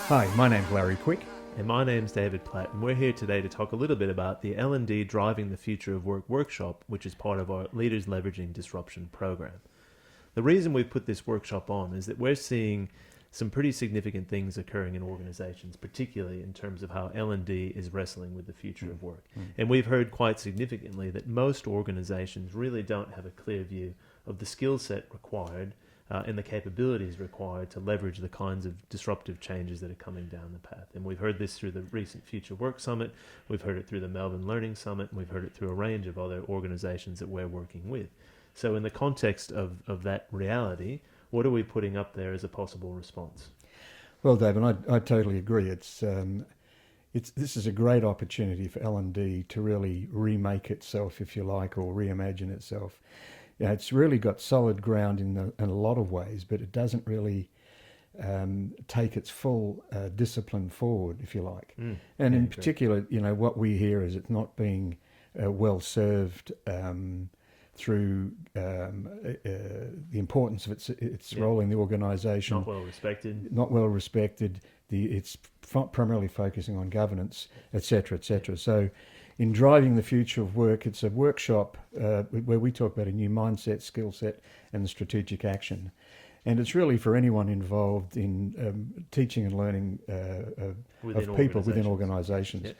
Hi, my name's Larry Quick. And my name's David Platt, and we're here today to talk a little bit about the L&D Driving the Future of Work workshop, which is part of our Leaders Leveraging Disruption program. The reason we've put this workshop on is that we're seeing some pretty significant things occurring in organizations, particularly in terms of how L&D is wrestling with the future of work. And we've heard quite significantly that most organizations really don't have a clear view of the skill set required and the capabilities required to leverage the kinds of disruptive changes that are coming down the path. And we've heard this through the recent Future Work Summit, we've heard it through the Melbourne Learning Summit, and we've heard it through a range of other organizations that we're working with. So in the context of that reality, what are we putting up there as a possible response? Well, David, I totally agree. This is a great opportunity for L&D to really remake itself, if you like, or reimagine itself. You know, it's really got solid ground in a lot of ways, but it doesn't really take its full discipline forward, if you like. And in particular, you know, what we hear is it's not being well served through the importance of its role in the organisation. Not well respected. Not well respected. It's primarily focusing on governance, etc., etc. So in Driving the Future of Work, it's a workshop where we talk about a new mindset, skill set, and strategic action. And it's really for anyone involved in teaching and learning of people within organisations.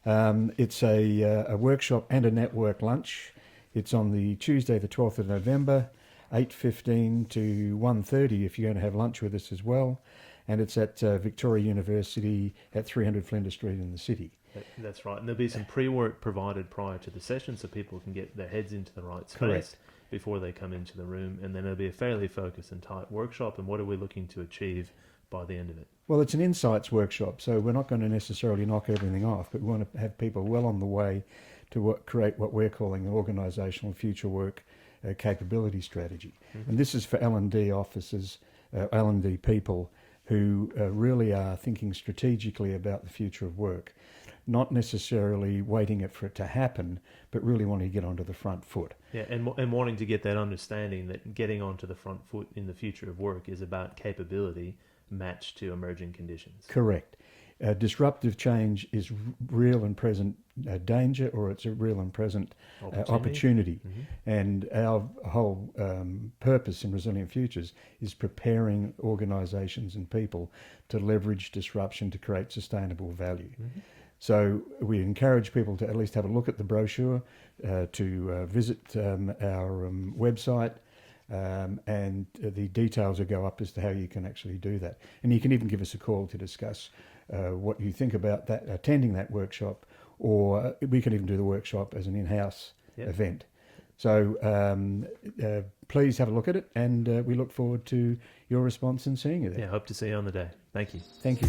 Yep. It's a workshop and a network lunch. It's on the Tuesday, the 12th of November, 8:15 to 1:30 if you're going to have lunch with us as well. And it's at Victoria University at 300 Flinders Street in the city. That's right. And there'll be some pre-work provided prior to the session so people can get their heads into the right space. Correct. Before they come into the room. And then it'll be a fairly focused and tight workshop. And what are we looking to achieve by the end of it? Well, it's an insights workshop, so we're not going to necessarily knock everything off, but we want to have people well on the way to create what we're calling an organisational future work capability strategy. And this is for L&D officers, L&D people who really are thinking strategically about the future of work, not necessarily waiting for it to happen, but really wanting to get onto the front foot. Yeah, and wanting to get that understanding that getting onto the front foot in the future of work is about capability matched to emerging conditions. Correct. Disruptive change is real and present danger, or it's a real and present opportunity. And our whole purpose in Resilient Futures is preparing organisations and people to leverage disruption to create sustainable value. So we encourage people to at least have a look at the brochure, to visit our website, and the details will go up as to how you can actually do that. And you can even give us a call to discuss what you think about that, attending that workshop, or we can even do the workshop as an in-house event. So please have a look at it, and we look forward to your response and seeing you there. Yeah, hope to see you on the day. Thank you. Thank you.